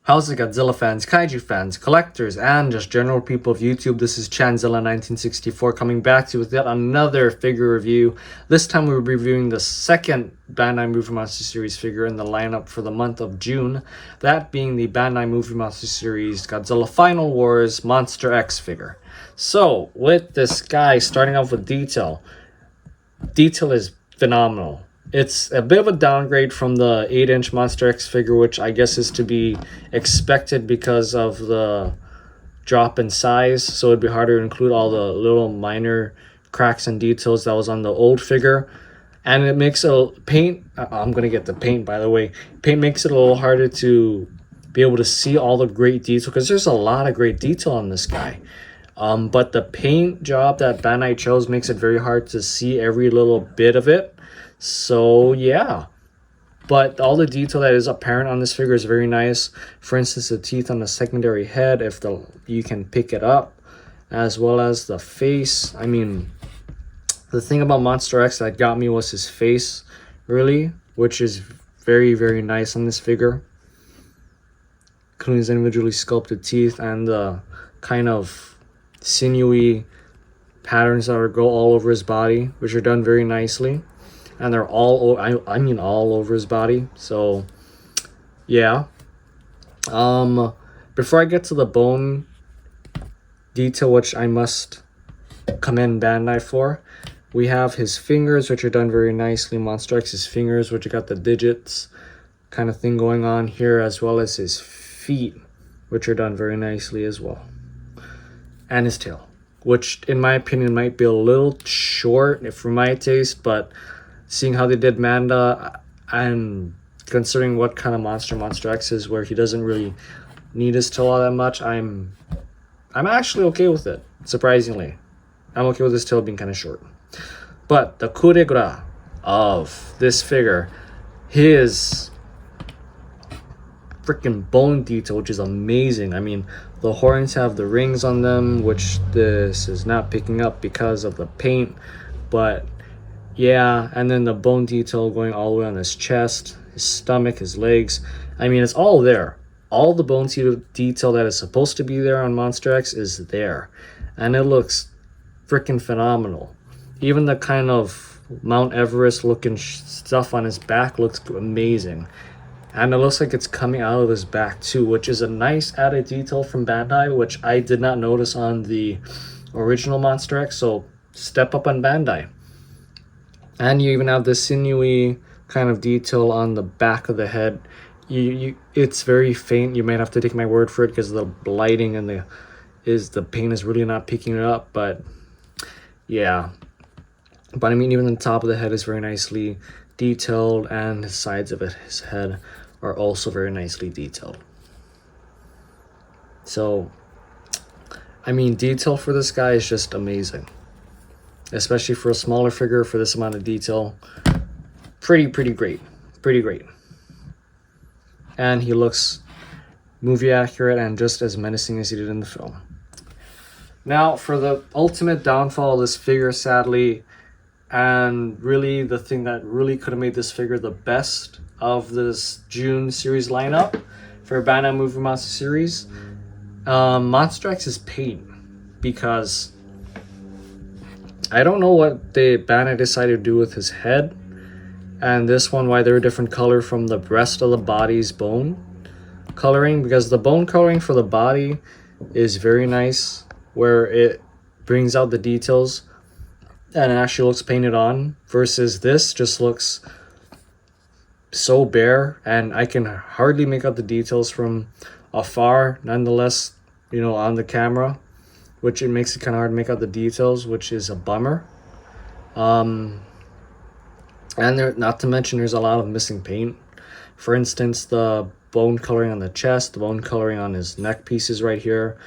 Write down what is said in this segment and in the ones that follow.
How's it, Godzilla fans, kaiju fans, collectors, and just general people of YouTube? This is Chanzilla1964 coming back to you with yet another figure review. This time we're reviewing the second Bandai Movie Monster Series figure in the lineup for the month of June. That being the Bandai Movie Monster Series Godzilla Final Wars Monster X figure. So, with this guy, starting off with detail. Detail is phenomenal. It's a bit of a downgrade from the 8-inch Monster X figure, which I guess is to be expected because of the drop in size. So it'd be harder to include all the little minor cracks and details that was on the old figure. And it makes I'm going to get the paint, by the way. Paint makes it a little harder to be able to see all the great detail, because there's a lot of great detail on this guy. But the paint job that Bandai chose makes it very hard to see every little bit of it. So yeah, but all the detail that is apparent on this figure is very nice. For instance, the teeth on the secondary head, you can pick it up, as well as the face. I mean, the thing about Monster X that got me was his face, really, which is very, very nice on this figure, including his individually sculpted teeth and the kind of sinewy patterns that go all over his body, which are done very nicely. And they're all over his body. So yeah, before I get to the bone detail, which I must commend Bandai for, we have his fingers, which are done very nicely. Monster X's fingers, which got the digits kind of thing going on here, as well as his feet, which are done very nicely as well, and his tail, which in my opinion might be a little short for my taste, but seeing how they did Manda, and considering what kind of Monster X is, where he doesn't really need his tail all that much, I'm actually okay with it. Surprisingly, I'm okay with his tail being kind of short. But the coup de grace of this figure, his freaking bone detail, which is amazing. I mean, the horns have the rings on them, which this is not picking up because of the paint, but yeah, and then the bone detail going all the way on his chest, his stomach, his legs. I mean, it's all there. All the bone detail that is supposed to be there on Monster X is there. And it looks freaking phenomenal. Even the kind of Mount Everest looking stuff on his back looks amazing. And it looks like it's coming out of his back too, which is a nice added detail from Bandai, which I did not notice on the original Monster X. So step up on Bandai. And you even have this sinewy kind of detail on the back of the head. It's very faint. You might have to take my word for it because the lighting and the paint is really not picking it up. But yeah. But I mean, even the top of the head is very nicely detailed, and the sides of his head are also very nicely detailed. So, I mean, detail for this guy is just amazing. Especially for a smaller figure, for this amount of detail. Pretty great. Pretty great. And he looks movie accurate and just as menacing as he did in the film. Now, for the ultimate downfall of this figure, sadly, and really the thing that really could have made this figure the best of this June series lineup for Bandai Movie Monster Series, Monster X is paint, because I don't know what Bandai decided to do with his head and this one, why they're a different color from the rest of the body's bone coloring, because the bone coloring for the body is very nice, where it brings out the details and it actually looks painted on, versus this just looks so bare and I can hardly make out the details from afar. Nonetheless, on the camera, which it makes it kind of hard to make out the details, which is a bummer. And not to mention, there's a lot of missing paint. For instance, the bone coloring on the chest, the bone coloring on his neck pieces right here,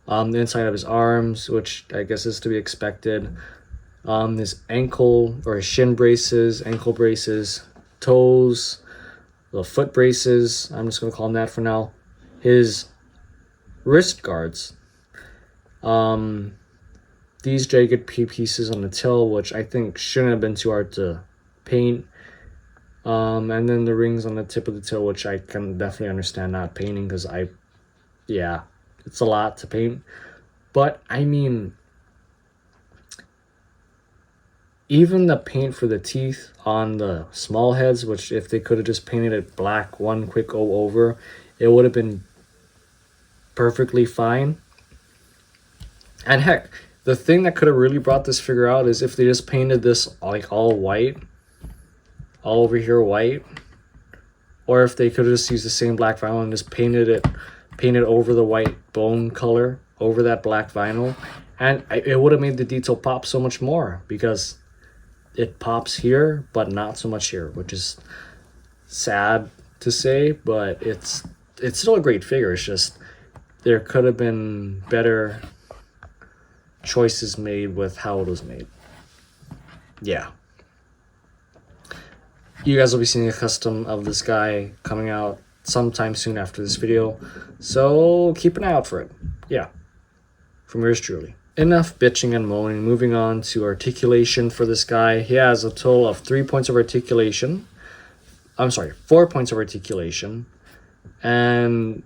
the inside of his arms, which I guess is to be expected, his ankle or his shin braces, ankle braces, toes, the foot braces, I'm just going to call them that for now, his wrist guards, these jagged pieces on the tail, which I think shouldn't have been too hard to paint, And then the rings on the tip of the toe, which I can definitely understand not painting, because yeah, it's a lot to paint. But I mean, even the paint for the teeth on the small heads, which if they could have just painted it black, one quick over, it would have been perfectly fine. And heck, the thing that could have really brought this figure out is if they just painted this like all white, all over here white, or if they could have just used the same black vinyl and just painted over the white bone color over that black vinyl, and it would have made the detail pop so much more, because it pops here but not so much here, which is sad to say, but it's still a great figure. It's just there could have been better choices made with how it was made. Yeah, you guys will be seeing a custom of this guy coming out sometime soon after this video, so keep an eye out for it. Yeah, from yours truly. Enough bitching and moaning. Moving on to articulation for this guy. He has a total of 3 points of articulation. I'm sorry, 4 points of articulation. And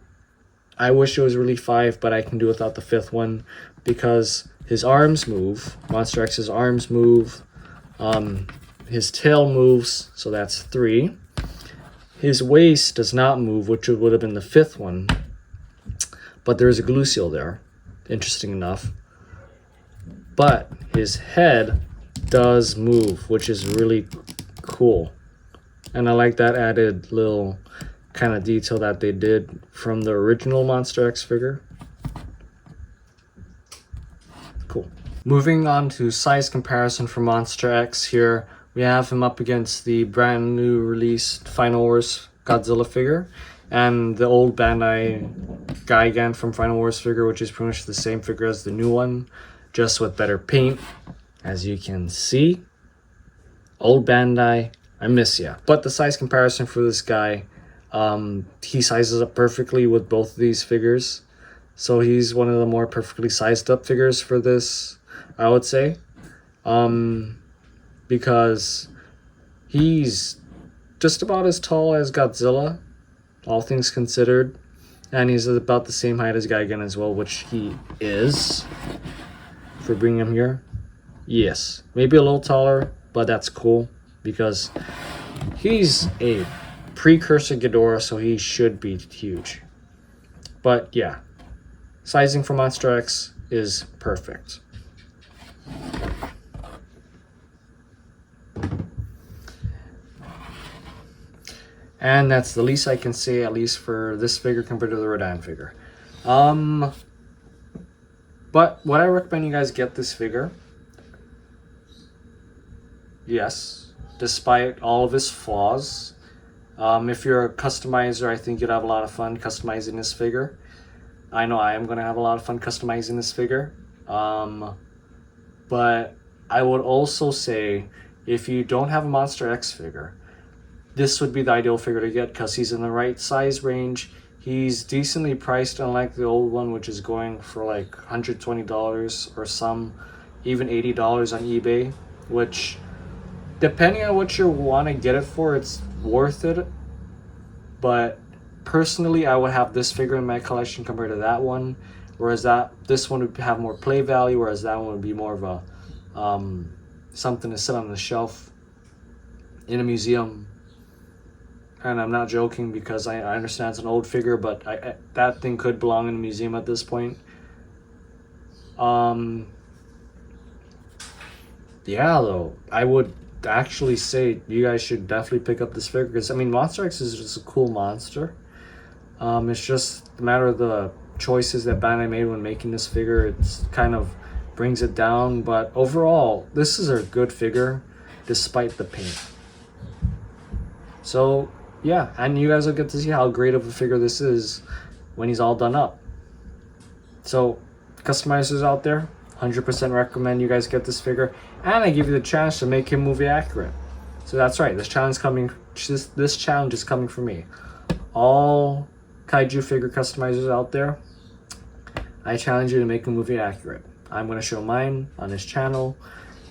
I wish it was really 5, but I can do without the 5th one, because his arms move. Monster X's arms move. His tail moves, so that's 3. His waist does not move, which would have been the 5th one. But there is a glue seal there, interesting enough. But his head does move, which is really cool. And I like that added little kind of detail that they did from the original Monster X figure. Cool. Moving on to size comparison for Monster X here. We have him up against the brand new released Final Wars Godzilla figure and the old Bandai Gigan from Final Wars figure, which is pretty much the same figure as the new one, just with better paint. As you can see, old Bandai, I miss ya. But the size comparison for this guy, he sizes up perfectly with both of these figures. So he's one of the more perfectly sized up figures for this, I would say. Because he's just about as tall as Godzilla, all things considered. And he's about the same height as Gigan as well, which he is. For bringing him here, yes, maybe a little taller, but that's cool because he's a precursor Ghidorah, so he should be huge. But yeah, sizing for Monster X is perfect. And that's the least I can say, at least for this figure compared to the Rodan figure. But would I recommend you guys get this figure? Yes, despite all of his flaws. If you're a customizer, I think you'd have a lot of fun customizing this figure. I know I am going to have a lot of fun customizing this figure. But I would also say, if you don't have a Monster X figure, this would be the ideal figure to get, because he's in the right size range. He's decently priced, unlike the old one, which is going for like $120 or some, even $80 on eBay, which, depending on what you want to get it for, it's worth it. But personally, I would have this figure in my collection compared to that one, whereas this one would have more play value, whereas that one would be more of a something to sit on the shelf in a museum. And I'm not joking, because I understand it's an old figure, but that thing could belong in a museum at this point. Yeah, though, I would actually say you guys should definitely pick up this figure, because I mean, Monster X is just a cool monster. It's just a matter of the choices that Bandai made when making this figure. It's kind of brings it down, but overall, this is a good figure despite the paint. So yeah, and you guys will get to see how great of a figure this is when he's all done up. So customizers out there, 100% recommend you guys get this figure, and I give you the chance to make him movie accurate. So that's right, this challenge is coming from me. All kaiju figure customizers out there, I challenge you to make a movie accurate. I'm going to show mine on this channel.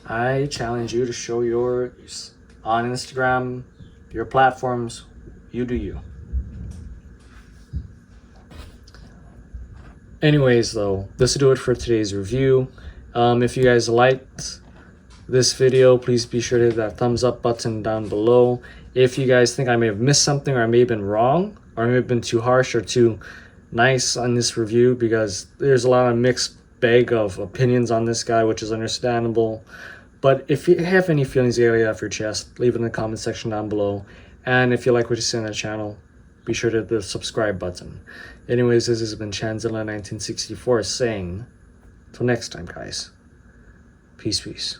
I challenge you to show yours on Instagram, Your platforms, you do you. Anyways, though, this will do it for today's review. If you guys liked this video, please be sure to hit that thumbs up button down below. If you guys think I may have missed something, or I may have been wrong, or I may have been too harsh or too nice on this review, because there's a lot of mixed bag of opinions on this guy, which is understandable. But if you have any feelings you gotta get off your chest, leave it in the comment section down below. And if you like what you see on the channel, be sure to hit the subscribe button. Anyways, this has been Chanzilla 1964 saying, till next time, guys. Peace, peace.